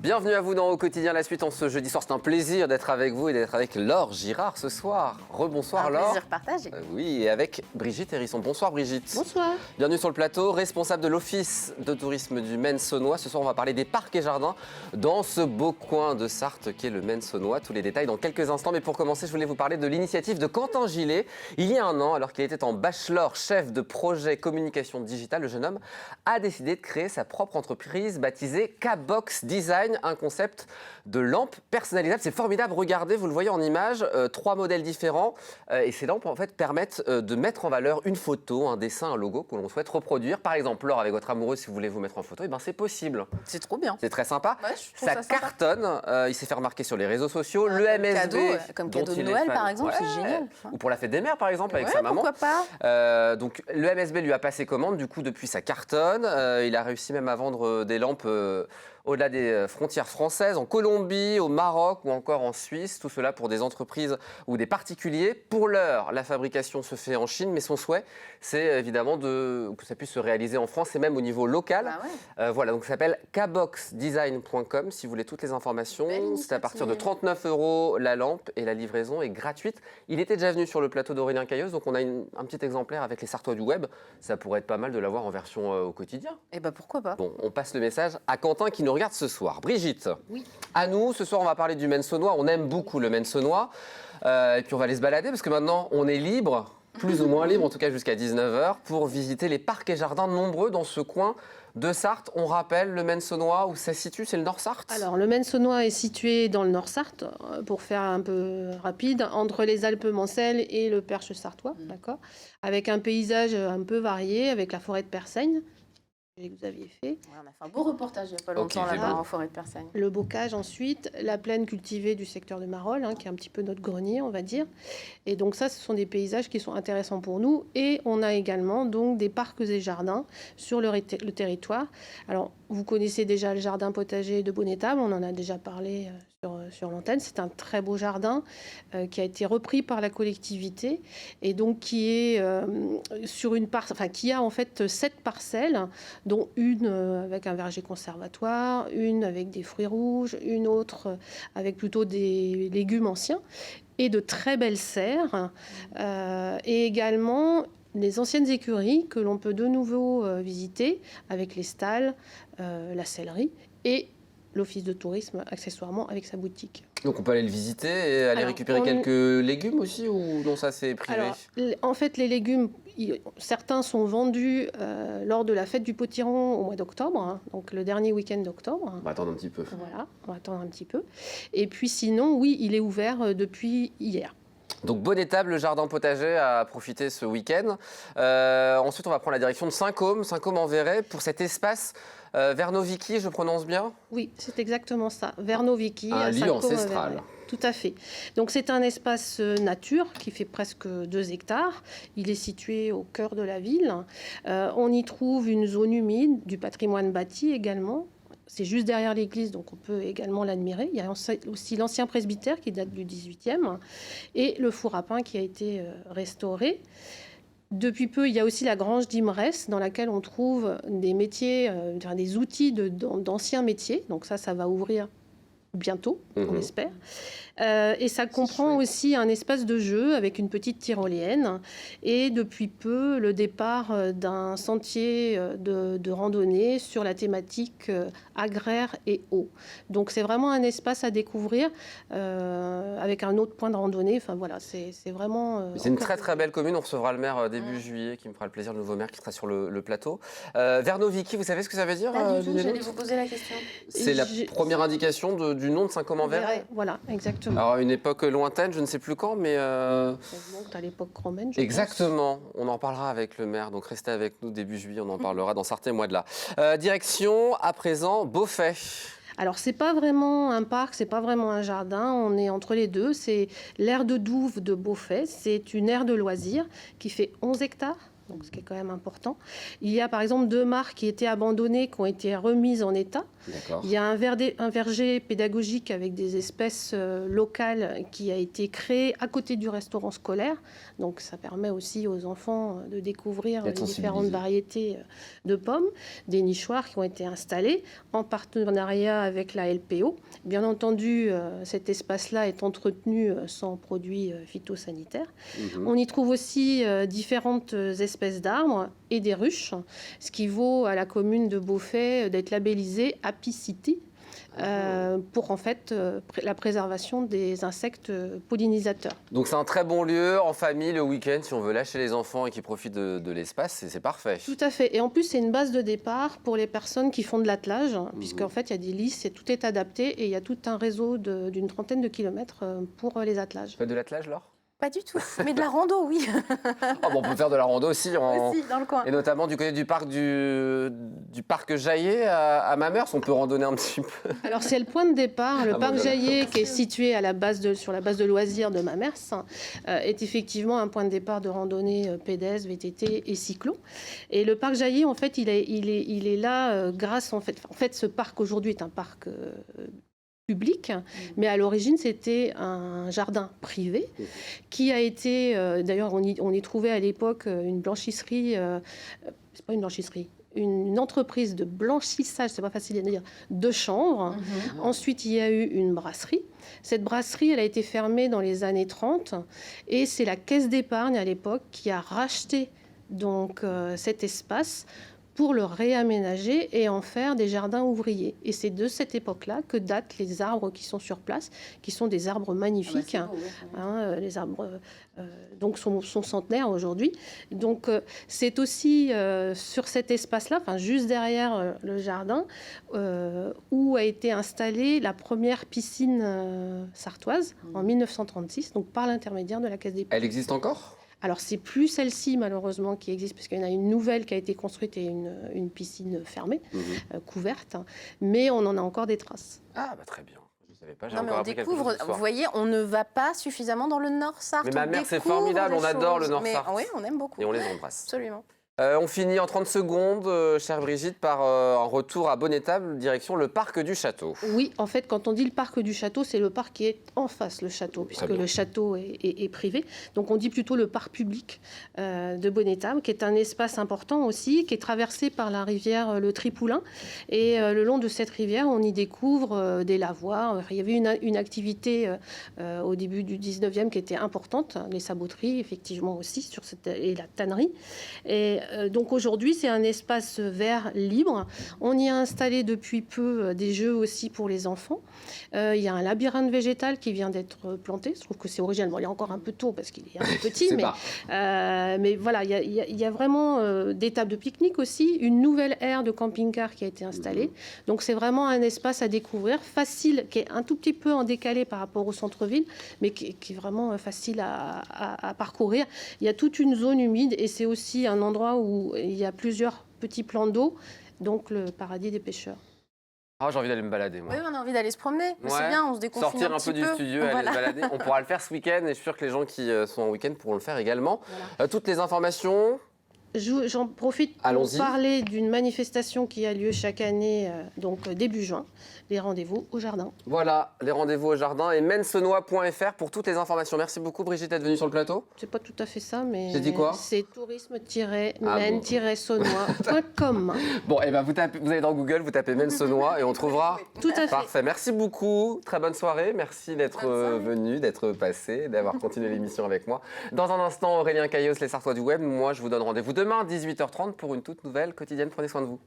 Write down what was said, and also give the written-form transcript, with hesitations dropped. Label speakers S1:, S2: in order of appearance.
S1: Bienvenue à vous dans Au quotidien la suite en ce jeudi soir. C'est un plaisir d'être avec vous et d'être avec Laure Girard ce soir. Rebonsoir Laure.
S2: Un plaisir partagé.
S1: Oui, et avec Brigitte Hérisson. Bonsoir Brigitte.
S2: Bonsoir.
S1: Bienvenue sur le plateau, responsable de l'Office de tourisme du Maine-Saunois. Ce soir, on va parler des parcs et jardins dans ce beau coin de Sarthe qu'est le Maine-Saunois. Tous les détails dans quelques instants. Mais pour commencer, je voulais vous parler de l'initiative de Quentin Gillet. Il y a un an, alors qu'il était en bachelor chef de projet communication digitale, le jeune homme a décidé de créer sa propre entreprise baptisée K-Box Design, un concept de lampe personnalisable. C'est formidable, regardez, vous le voyez en image, 3 modèles différents. Et ces lampes, en fait, permettent de mettre en valeur une photo, un dessin, un logo que l'on souhaite reproduire. Par exemple, Laure, avec votre amoureux, si vous voulez vous mettre en photo, eh ben, c'est possible.
S2: C'est trop bien.
S1: C'est très sympa.
S2: Ouais, je trouve
S1: ça
S2: sympa.
S1: cartonne, il s'est fait remarquer sur les réseaux sociaux. Le
S2: Comme
S1: MSB,
S2: cadeau, comme
S1: dont
S2: cadeau de
S1: il est
S2: Noël,
S1: fan.
S2: par exemple,
S1: Ouais.
S2: c'est génial.
S1: Ou pour la fête des mères, par exemple, avec
S2: Ouais,
S1: sa maman.
S2: pourquoi pas.
S1: Donc le MSB lui a passé commande, du coup depuis ça cartonne. Il a réussi même à vendre des lampes au-delà des frontières françaises, en Colombie, au Maroc ou encore en Suisse. Tout cela pour des entreprises ou des particuliers. Pour l'heure, la fabrication se fait en Chine, mais son souhait, c'est évidemment que ça puisse se réaliser en France et même au niveau local.
S2: Bah ouais.
S1: Voilà, donc ça s'appelle kboxdesign.com si vous voulez toutes les informations. C'est à partir de 39 € la lampe et la livraison est gratuite. Il était déjà venu sur le plateau d'Aurélien Cailleuse, donc on a un petit exemplaire avec les Sartois du web. Ça pourrait être pas mal de l'avoir en version au quotidien.
S2: Et bah pourquoi pas.
S1: Bon, on passe le message à Quentin qui nous regarde ce soir. Brigitte,
S2: Oui.
S1: à nous, ce soir on va parler du Maine-Saunois. On aime beaucoup le Maine-Saunois. Et puis on va aller se balader parce que maintenant on est libre, plus ou moins libre, en tout cas jusqu'à 19 h, pour visiter les parcs et jardins nombreux dans ce coin de Sarthe. On rappelle le Maine-Saunois, où ça se situe, c'est le Nord-Sarthe.
S3: Alors, le Maine-Saunois est situé dans le Nord-Sarthe, pour faire un peu rapide, entre les Alpes-Mancelles et le Perche sartois, d'accord, avec un paysage un peu varié, avec la forêt de Persaigne, que vous aviez fait,
S2: Ouais, on a fait un beau reportage il n'y a pas longtemps
S1: j'ai
S2: là-bas
S1: vu.
S2: en forêt de Persaigne.
S3: le bocage ensuite, la plaine cultivée du secteur de Marolles, qui est un petit peu notre grenier, on va dire. Et donc ça, ce sont des paysages qui sont intéressants pour nous. Et on a également donc des parcs et jardins sur le territoire. Alors, vous connaissez déjà le jardin potager de Bonnétable, on en a déjà parlé sur l'antenne. C'est un très beau jardin qui a été repris par la collectivité et donc qui est sur une qui a en fait 7 parcelles, dont une avec un verger conservatoire, une avec des fruits rouges, une autre avec plutôt des légumes anciens et de très belles serres, et également les anciennes écuries que l'on peut de nouveau visiter avec les stalles, la sellerie et l'office de tourisme accessoirement avec sa boutique.
S1: Donc on peut aller le visiter et aller
S3: Alors,
S1: récupérer quelques légumes aussi, ou non, ça c'est privé?
S3: Alors, en fait, les légumes, certains sont vendus lors de la fête du potiron au mois d'octobre, donc le dernier week-end d'octobre.
S1: On va attendre un petit peu.
S3: Voilà, on va attendre un petit peu. Et puis sinon, oui, il est ouvert depuis hier.
S1: Donc Bonnétable, le jardin potager à profiter ce week-end. Ensuite, on va prendre la direction de Saint-Côme en Verret, pour cet espace Vernoviki, je prononce bien?
S3: Oui, c'est exactement ça. Vernoviki.
S1: Un
S3: à
S1: lieu
S3: Saint-Côme,
S1: ancestral.
S3: Verret. Tout à fait. Donc c'est un espace nature qui fait presque 2 hectares. Il est situé au cœur de la ville. On y trouve une zone humide, du patrimoine bâti également. C'est juste derrière l'église, donc on peut également l'admirer. Il y a aussi l'ancien presbytère qui date du 18e et le four à pain qui a été restauré. Depuis peu, il y a aussi la grange d'Imrès dans laquelle on trouve des métiers, des outils d'anciens métiers. Donc ça va ouvrir bientôt, on l'espère. Et ça comprend aussi un espace de jeu avec une petite tyrolienne et depuis peu le départ d'un sentier de randonnée sur la thématique agraire et eau. Donc c'est vraiment un espace à découvrir avec un autre point de randonnée. Enfin voilà, c'est vraiment...
S1: C'est une très très belle commune. On recevra le maire début juillet qui me fera le plaisir, le nouveau maire qui sera sur le plateau. Vernoviki, vous savez ce que ça veut dire?
S2: Pas du tout,
S1: l'une et
S2: j'allais
S1: l'autre
S2: vous poser la question.
S1: C'est la première indication du nom de Saint-Côme-en-Verret.
S3: Voilà, exactement.
S1: Alors, une époque lointaine, je ne sais plus quand, mais...
S3: Ça remonte à l'époque romaine, je
S1: Exactement. On en parlera avec le maire, donc restez avec nous début juillet, on en parlera dans certains mois de là. Direction, à présent, Beaufay.
S3: Alors, c'est pas vraiment un parc, c'est pas vraiment un jardin, on est entre les deux. C'est l'aire de Douve de Beaufay. C'est une aire de loisirs qui fait 11 hectares. donc ce qui est quand même important. Il y a par exemple 2 mares qui étaient abandonnées, qui ont été remises en état. Il y a un verger pédagogique avec des espèces locales qui a été créé à côté du restaurant scolaire. Donc ça permet aussi aux enfants de découvrir les différentes variétés de pommes. Des nichoirs qui ont été installés en partenariat avec la LPO. Bien entendu, cet espace-là est entretenu sans produits phytosanitaires. On y trouve aussi différentes espèces d'arbres et des ruches, ce qui vaut à la commune de Beaufait d'être labellisée apicité pour en fait la préservation des insectes pollinisateurs.
S1: Donc c'est un très bon lieu en famille le week-end si on veut lâcher les enfants et qui profitent de l'espace, c'est parfait.
S3: Tout à fait. Et en plus c'est une base de départ pour les personnes qui font de l'attelage, puisqu'en fait il y a des listes et tout est adapté et il y a tout un réseau d'une trentaine de kilomètres pour les attelages.
S1: Tu fais de l'attelage, Laure ?
S2: Pas du tout, mais de la rando, oui.
S1: Oh, bon, on peut faire de la rando aussi,
S2: Aussi, dans le coin.
S1: Et notamment du côté du parc Jaillet à Mamers, on peut randonner un petit peu.
S3: Alors c'est le point de départ, le parc Jaillet qui est situé sur la base de loisirs de Mamers est effectivement un point de départ de randonnée pédestre, VTT et cyclo. Et le parc Jaillet en fait il est là grâce en fait ce parc aujourd'hui est un parc public, mais à l'origine c'était un jardin privé qui a été, d'ailleurs on y trouvait à l'époque une blanchisserie, c'est pas une blanchisserie, une entreprise de blanchissage, c'est pas facile à dire, de chanvre. Ensuite il y a eu une brasserie. Cette brasserie, elle a été fermée dans les années 30 et c'est la Caisse d'épargne à l'époque qui a racheté donc cet espace pour le réaménager et en faire des jardins ouvriers. Et c'est de cette époque-là que datent les arbres qui sont sur place, qui sont des arbres magnifiques. Les arbres donc sont centenaires aujourd'hui. Donc c'est aussi sur cet espace-là, juste derrière le jardin, où a été installée la première piscine sartoise en 1936, donc par l'intermédiaire de la Caisse d'épargne.
S1: Elle existe encore ?
S3: Alors, c'est plus celle-ci, malheureusement, qui existe, parce qu'il y en a une nouvelle qui a été construite et une piscine fermée, couverte. Mais on en a encore des traces.
S1: Ah, bah très bien. Je ne savais pas, j'ai
S2: Non, mais
S1: encore
S2: on
S1: appris quelque
S2: découvre,
S1: chose ce soir.
S2: vous voyez, on ne va pas suffisamment dans le Nord-Sarthe.
S1: Mais ma mère, c'est formidable, on adore le Nord-Sarthe.
S2: Oui, on aime beaucoup.
S1: Et on les embrasse.
S2: Absolument.
S1: On finit en 30 secondes, chère Brigitte, par un retour à Bonnétable, direction le parc du château.
S3: Oui, en fait, quand on dit le parc du château, c'est le parc qui est en face, le château, puisque le château est privé. Donc on dit plutôt le parc public de Bonnétable, qui est un espace important aussi, qui est traversé par la rivière le Tripoulin. Et le long de cette rivière, on y découvre des lavoirs. Il y avait une activité au début du 19e qui était importante, les saboteries, effectivement aussi, et la tannerie. Et donc aujourd'hui, c'est un espace vert libre. On y a installé depuis peu des jeux aussi pour les enfants. Il y a un labyrinthe végétal qui vient d'être planté. Je trouve que c'est original. Bon, il est encore un peu tôt parce qu'il est un peu petit, mais voilà, il y a vraiment des tables de pique-nique aussi, une nouvelle aire de camping-car qui a été installée. Donc c'est vraiment un espace à découvrir, facile, qui est un tout petit peu en décalé par rapport au centre-ville, mais qui est vraiment facile à parcourir. Il y a toute une zone humide et c'est aussi un endroit où il y a plusieurs petits plans d'eau, donc le paradis des pêcheurs.
S1: Ah, j'ai envie d'aller me balader, moi.
S2: Oui, on a envie d'aller se promener.
S1: Ouais.
S2: C'est bien, on se déconfine
S1: Sortir un peu du studio et aller se balader. On pourra le faire ce week-end et je suis sûr que les gens qui sont en week-end pourront le faire également. Voilà. Toutes les informations...
S3: J'en profite pour parler d'une manifestation qui a lieu chaque année, donc début juin, les rendez-vous au jardin.
S1: Voilà, les rendez-vous au jardin et mensenois.fr pour toutes les informations. Merci beaucoup Brigitte d'être venue sur le plateau.
S3: C'est pas tout à fait ça, mais
S1: j'ai dit quoi ?
S3: C'est tourisme-men-saunois.com.
S1: Bon, et ben vous allez dans Google, vous tapez Mensenois et on trouvera.
S3: Tout à fait.
S1: Parfait. Merci beaucoup. Très bonne soirée. Merci d'être venu, d'être passé, d'avoir continué l'émission avec moi. Dans un instant, Aurélien Caillos, les Sartois du Web. Moi, je vous donne rendez-vous demain, 18h30, pour une toute nouvelle quotidienne. Prenez soin de vous.